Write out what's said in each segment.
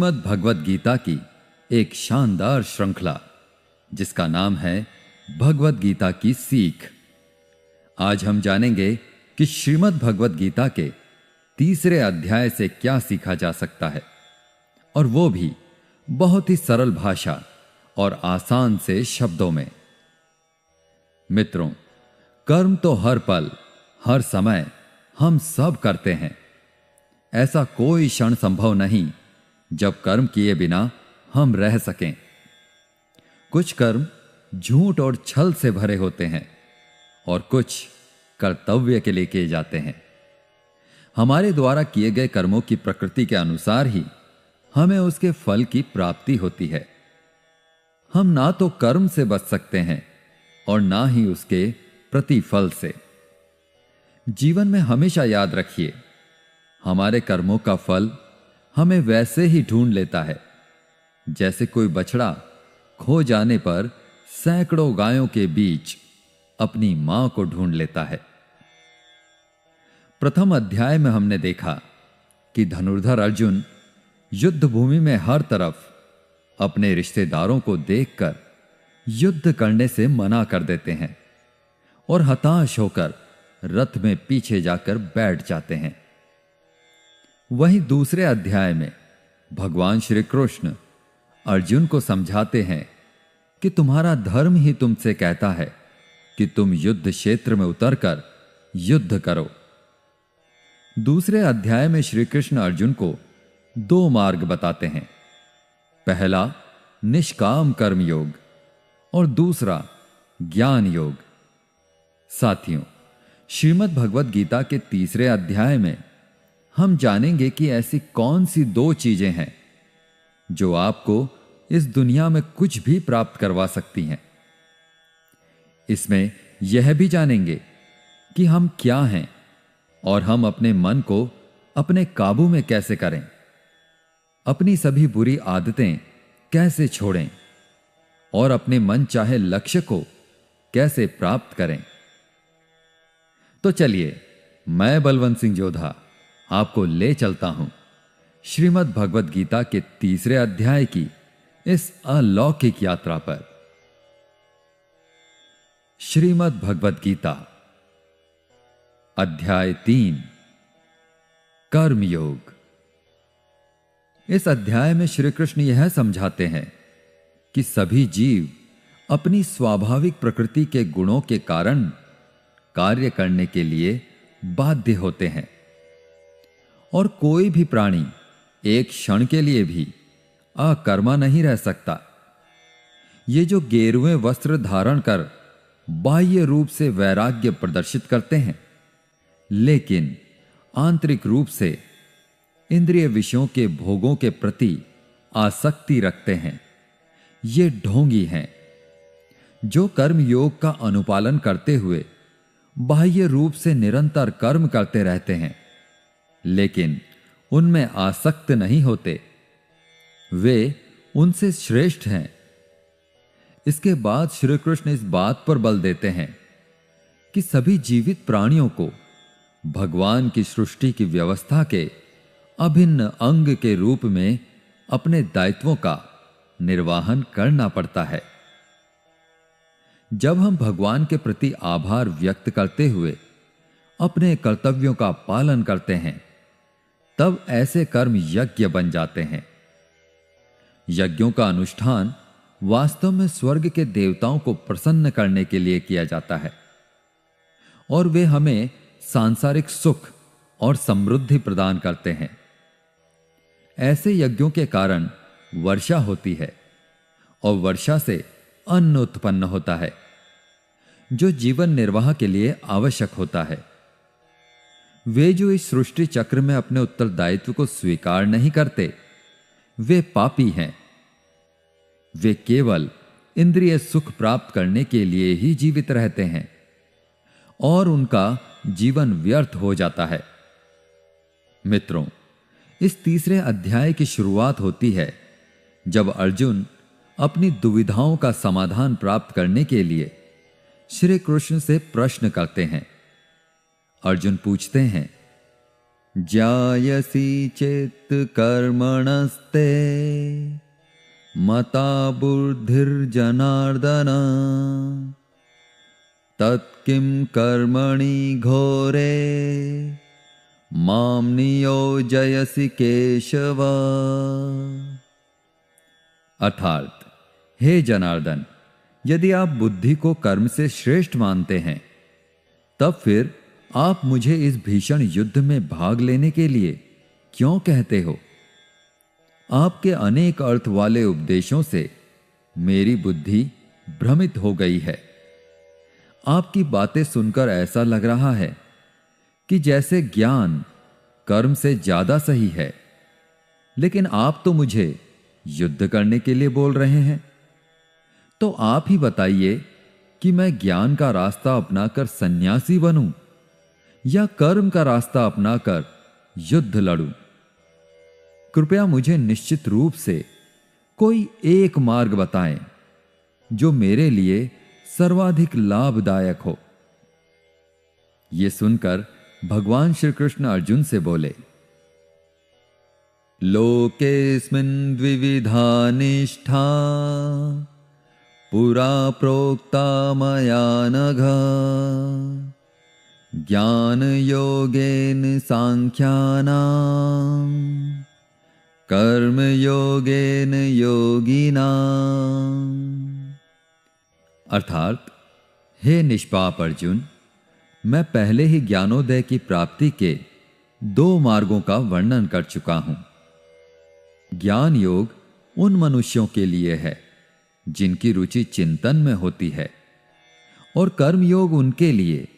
श्रीमद् भगवद गीता की एक शानदार श्रृंखला जिसका नाम है भगवद गीता की सीख। आज हम जानेंगे कि श्रीमद् भगवद गीता के तीसरे अध्याय से क्या सीखा जा सकता है, और वो भी बहुत ही सरल भाषा और आसान से शब्दों में। मित्रों, कर्म तो हर पल हर समय हम सब करते हैं। ऐसा कोई क्षण संभव नहीं जब कर्म किए बिना हम रह सकें। कुछ कर्म झूठ और छल से भरे होते हैं और कुछ कर्तव्य के लिए किए जाते हैं। हमारे द्वारा किए गए कर्मों की प्रकृति के अनुसार ही हमें उसके फल की प्राप्ति होती है। हम ना तो कर्म से बच सकते हैं और ना ही उसके प्रतिफल से। जीवन में हमेशा याद रखिए, हमारे कर्मों का फल हमें वैसे ही ढूंढ लेता है जैसे कोई बछड़ा खो जाने पर सैकड़ों गायों के बीच अपनी मां को ढूंढ लेता है। प्रथम अध्याय में हमने देखा कि धनुर्धर अर्जुन युद्ध भूमि में हर तरफ अपने रिश्तेदारों को देखकर युद्ध करने से मना कर देते हैं और हताश होकर रथ में पीछे जाकर बैठ जाते हैं। वहीं दूसरे अध्याय में भगवान श्री कृष्ण अर्जुन को समझाते हैं कि तुम्हारा धर्म ही तुमसे कहता है कि तुम युद्ध क्षेत्र में उतरकर युद्ध करो। दूसरे अध्याय में श्री कृष्ण अर्जुन को दो मार्ग बताते हैं, पहला निष्काम कर्म योग और दूसरा ज्ञान योग। साथियों, श्रीमद् भगवद गीता के तीसरे अध्याय में हम जानेंगे कि ऐसी कौन सी दो चीजें हैं जो आपको इस दुनिया में कुछ भी प्राप्त करवा सकती हैं। इसमें यह भी जानेंगे कि हम क्या हैं और हम अपने मन को अपने काबू में कैसे करें, अपनी सभी बुरी आदतें कैसे छोड़ें और अपने मन चाहे लक्ष्य को कैसे प्राप्त करें। तो चलिए, मैं बलवंत सिंह जोधा आपको ले चलता हूं श्रीमद् भगवद गीता के तीसरे अध्याय की इस अलौकिक यात्रा पर। श्रीमद् भगवद गीता अध्याय 3, कर्म योग। इस अध्याय में श्री कृष्ण यह समझाते हैं कि सभी जीव अपनी स्वाभाविक प्रकृति के गुणों के कारण कार्य करने के लिए बाध्य होते हैं और कोई भी प्राणी एक क्षण के लिए भी अकर्मा नहीं रह सकता। ये जो गेरुए वस्त्र धारण कर बाह्य रूप से वैराग्य प्रदर्शित करते हैं, लेकिन आंतरिक रूप से इंद्रिय विषयों के भोगों के प्रति आसक्ति रखते हैं, ये ढोंगी हैं जो कर्म योग का अनुपालन करते हुए बाह्य रूप से निरंतर कर्म करते रहते हैं, लेकिन उनमें आसक्त नहीं होते। वे उनसे श्रेष्ठ हैं। इसके बाद श्री कृष्ण इस बात पर बल देते हैं कि सभी जीवित प्राणियों को भगवान की सृष्टि की व्यवस्था के अभिन्न अंग के रूप में अपने दायित्वों का निर्वाहन करना पड़ता है। जब हम भगवान के प्रति आभार व्यक्त करते हुए अपने कर्तव्यों का पालन करते हैं, तब ऐसे कर्म यज्ञ बन जाते हैं। यज्ञों का अनुष्ठान वास्तव में स्वर्ग के देवताओं को प्रसन्न करने के लिए किया जाता है और वे हमें सांसारिक सुख और समृद्धि प्रदान करते हैं। ऐसे यज्ञों के कारण वर्षा होती है और वर्षा से अन्न उत्पन्न होता है जो जीवन निर्वाह के लिए आवश्यक होता है। वे जो इस सृष्टि चक्र में अपने उत्तरदायित्व को स्वीकार नहीं करते, वे पापी हैं। वे केवल इंद्रिय सुख प्राप्त करने के लिए ही जीवित रहते हैं और उनका जीवन व्यर्थ हो जाता है। मित्रों, इस तीसरे अध्याय की शुरुआत होती है जब अर्जुन अपनी दुविधाओं का समाधान प्राप्त करने के लिए श्री कृष्ण से प्रश्न करते हैं। अर्जुन पूछते हैं ज्यायसि चेत् कर्मणस्ते मता बुद्धिर्जनार्दन तत्किं कर्मणि घोरे मां नियोजयसि केशव। अर्थात, हे जनार्दन, यदि आप बुद्धि को कर्म से श्रेष्ठ मानते हैं, तब फिर आप मुझे इस भीषण युद्ध में भाग लेने के लिए क्यों कहते हो? आपके अनेक अर्थ वाले उपदेशों से मेरी बुद्धि भ्रमित हो गई है। आपकी बातें सुनकर ऐसा लग रहा है कि जैसे ज्ञान कर्म से ज्यादा सही है, लेकिन आप तो मुझे युद्ध करने के लिए बोल रहे हैं। तो आप ही बताइए कि मैं ज्ञान का रास्ता अपनाकर सन्यासी बनूं या कर्म का रास्ता अपनाकर युद्ध लड़ूं? कृपया मुझे निश्चित रूप से कोई एक मार्ग बताएं जो मेरे लिए सर्वाधिक लाभदायक हो। यह सुनकर भगवान श्री कृष्ण अर्जुन से बोले, लोकेस्मिन् द्विविधा निष्ठा पुरा प्रोक्ता मया नघ ज्ञान योगेन सांख्यानां कर्म योगेन योगिनां। अर्थात, हे निष्पाप अर्जुन, मैं पहले ही ज्ञानोदय की प्राप्ति के 2 मार्गों का वर्णन कर चुका हूं। ज्ञान योग उन मनुष्यों के लिए है जिनकी रुचि चिंतन में होती है, और कर्म योग उनके लिए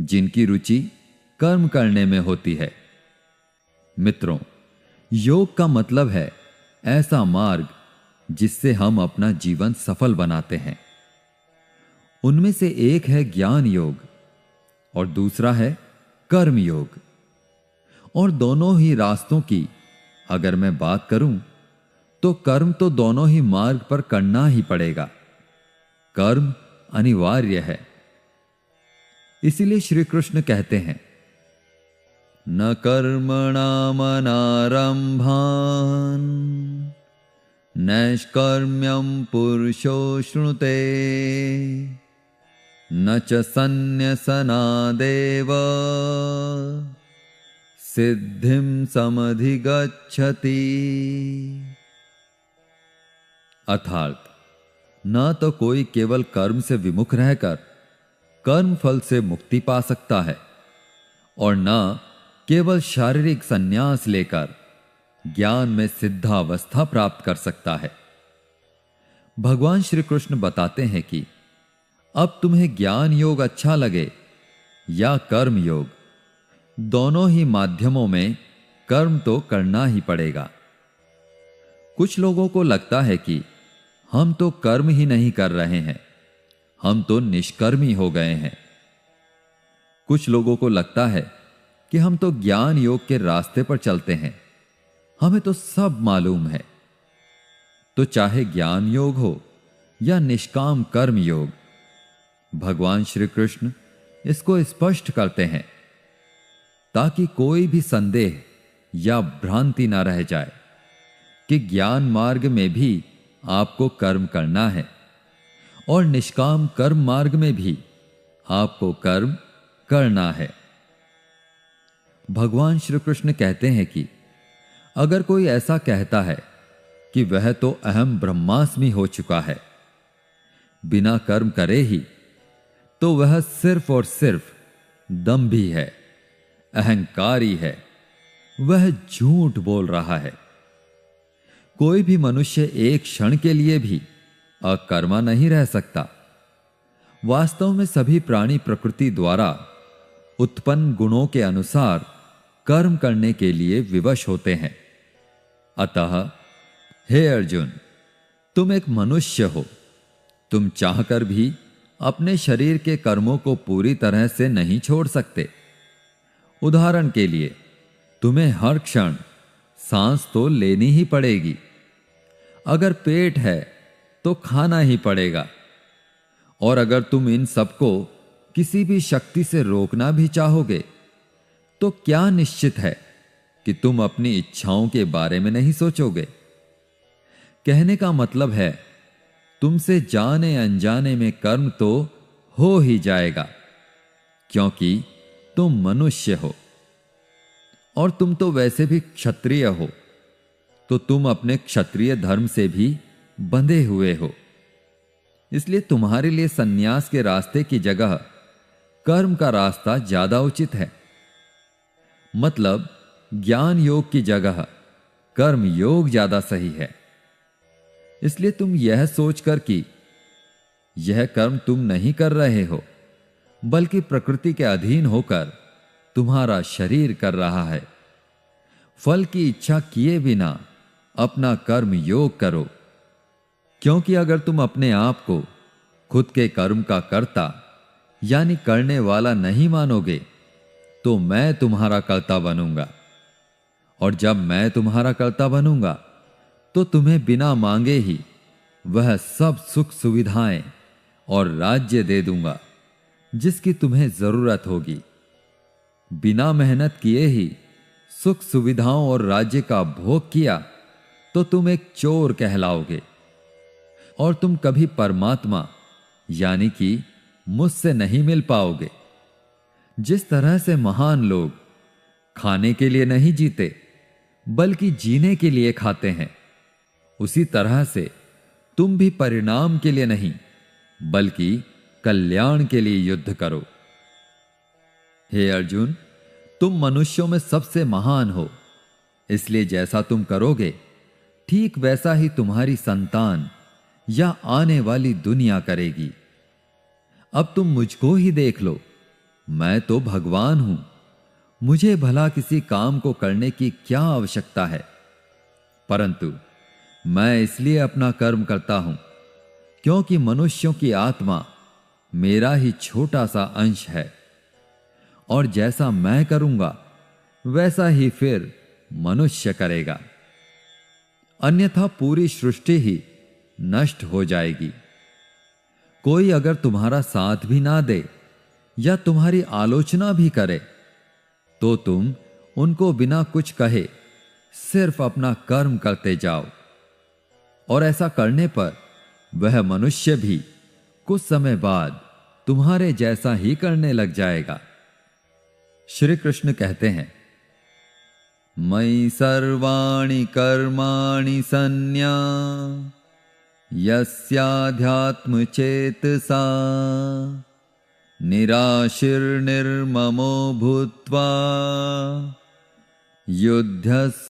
जिनकी रुचि कर्म करने में होती है। मित्रों, योग का मतलब है ऐसा मार्ग जिससे हम अपना जीवन सफल बनाते हैं। उनमें से एक है ज्ञान योग और दूसरा है कर्म योग। और दोनों ही रास्तों की अगर मैं बात करूं तो कर्म तो दोनों ही मार्ग पर करना ही पड़ेगा। कर्म अनिवार्य है। इसीलिए श्री कृष्ण कहते हैं, न कर्मणामनारंभान् नैष्कर्म्यं पुरुषो श्नुते न च सन्न्यसनादेव सिद्धिं समधिगच्छति। अर्थात, न तो कोई केवल कर्म से विमुख रहकर कर्म फल से मुक्ति पा सकता है और न केवल शारीरिक संन्यास लेकर ज्ञान में सिद्धावस्था प्राप्त कर सकता है। भगवान श्री कृष्ण बताते हैं कि अब तुम्हें ज्ञान योग अच्छा लगे या कर्म योग, दोनों ही माध्यमों में कर्म तो करना ही पड़ेगा। कुछ लोगों को लगता है कि हम तो कर्म ही नहीं कर रहे हैं, हम तो निष्कर्मी हो गए हैं। कुछ लोगों को लगता है कि हम तो ज्ञान योग के रास्ते पर चलते हैं, हमें तो सब मालूम है। तो चाहे ज्ञान योग हो या निष्काम कर्म योग, भगवान श्री कृष्ण इसको स्पष्ट करते हैं ताकि कोई भी संदेह या भ्रांति ना रह जाए कि ज्ञान मार्ग में भी आपको कर्म करना है और निष्काम कर्म मार्ग में भी आपको कर्म करना है। भगवान श्री कृष्ण कहते हैं कि अगर कोई ऐसा कहता है कि वह तो अहम ब्रह्मास्मि हो चुका है, बिना कर्म करे ही, तो वह सिर्फ और सिर्फ दंभी है, अहंकारी है, वह झूठ बोल रहा है। कोई भी मनुष्य एक क्षण के लिए भी अकर्मा नहीं रह सकता। वास्तव में सभी प्राणी प्रकृति द्वारा उत्पन्न गुणों के अनुसार कर्म करने के लिए विवश होते हैं। अतः हे अर्जुन, तुम एक मनुष्य हो, तुम चाहकर भी अपने शरीर के कर्मों को पूरी तरह से नहीं छोड़ सकते। उदाहरण के लिए, तुम्हें हर क्षण सांस तो लेनी ही पड़ेगी। अगर पेट है तो खाना ही पड़ेगा, और अगर तुम इन सबको किसी भी शक्ति से रोकना भी चाहोगे तो क्या निश्चित है कि तुम अपनी इच्छाओं के बारे में नहीं सोचोगे? कहने का मतलब है, तुमसे जाने अनजाने में कर्म तो हो ही जाएगा, क्योंकि तुम मनुष्य हो और तुम तो वैसे भी क्षत्रिय हो, तो तुम अपने क्षत्रिय धर्म से भी बंधे हुए हो। इसलिए तुम्हारे लिए सन्यास के रास्ते की जगह कर्म का रास्ता ज्यादा उचित है। मतलब ज्ञान योग की जगह कर्म योग ज्यादा सही है। इसलिए तुम यह सोचकर कि यह कर्म तुम नहीं कर रहे हो, बल्कि प्रकृति के अधीन होकर तुम्हारा शरीर कर रहा है, फल की इच्छा किए बिना अपना कर्म योग करो। क्योंकि अगर तुम अपने आप को खुद के कर्म का कर्ता यानी करने वाला नहीं मानोगे, तो मैं तुम्हारा कर्ता बनूंगा, और जब मैं तुम्हारा कर्ता बनूंगा तो तुम्हें बिना मांगे ही वह सब सुख सुविधाएं और राज्य दे दूंगा जिसकी तुम्हें जरूरत होगी। बिना मेहनत किए ही सुख सुविधाओं और राज्य का भोग किया तो तुम एक चोर कहलाओगे, और तुम कभी परमात्मा यानी कि मुझसे नहीं मिल पाओगे। जिस तरह से महान लोग खाने के लिए नहीं जीते बल्कि जीने के लिए खाते हैं, उसी तरह से तुम भी परिणाम के लिए नहीं बल्कि कल्याण के लिए युद्ध करो। हे अर्जुन, तुम मनुष्यों में सबसे महान हो, इसलिए जैसा तुम करोगे ठीक वैसा ही तुम्हारी संतान या आने वाली दुनिया करेगी। अब तुम मुझको ही देख लो, मैं तो भगवान हूं, मुझे भला किसी काम को करने की क्या आवश्यकता है? परंतु मैं इसलिए अपना कर्म करता हूं क्योंकि मनुष्यों की आत्मा मेरा ही छोटा सा अंश है, और जैसा मैं करूंगा वैसा ही फिर मनुष्य करेगा, अन्यथा पूरी सृष्टि ही नष्ट हो जाएगी। कोई अगर तुम्हारा साथ भी ना दे या तुम्हारी आलोचना भी करे, तो तुम उनको बिना कुछ कहे सिर्फ अपना कर्म करते जाओ, और ऐसा करने पर वह मनुष्य भी कुछ समय बाद तुम्हारे जैसा ही करने लग जाएगा। श्री कृष्ण कहते हैं, मयि सर्वाणि कर्माणि सन्न्या यस्याध्यात्म चेतसा निराशिर्निर्ममो भूत्वा युध्यस्व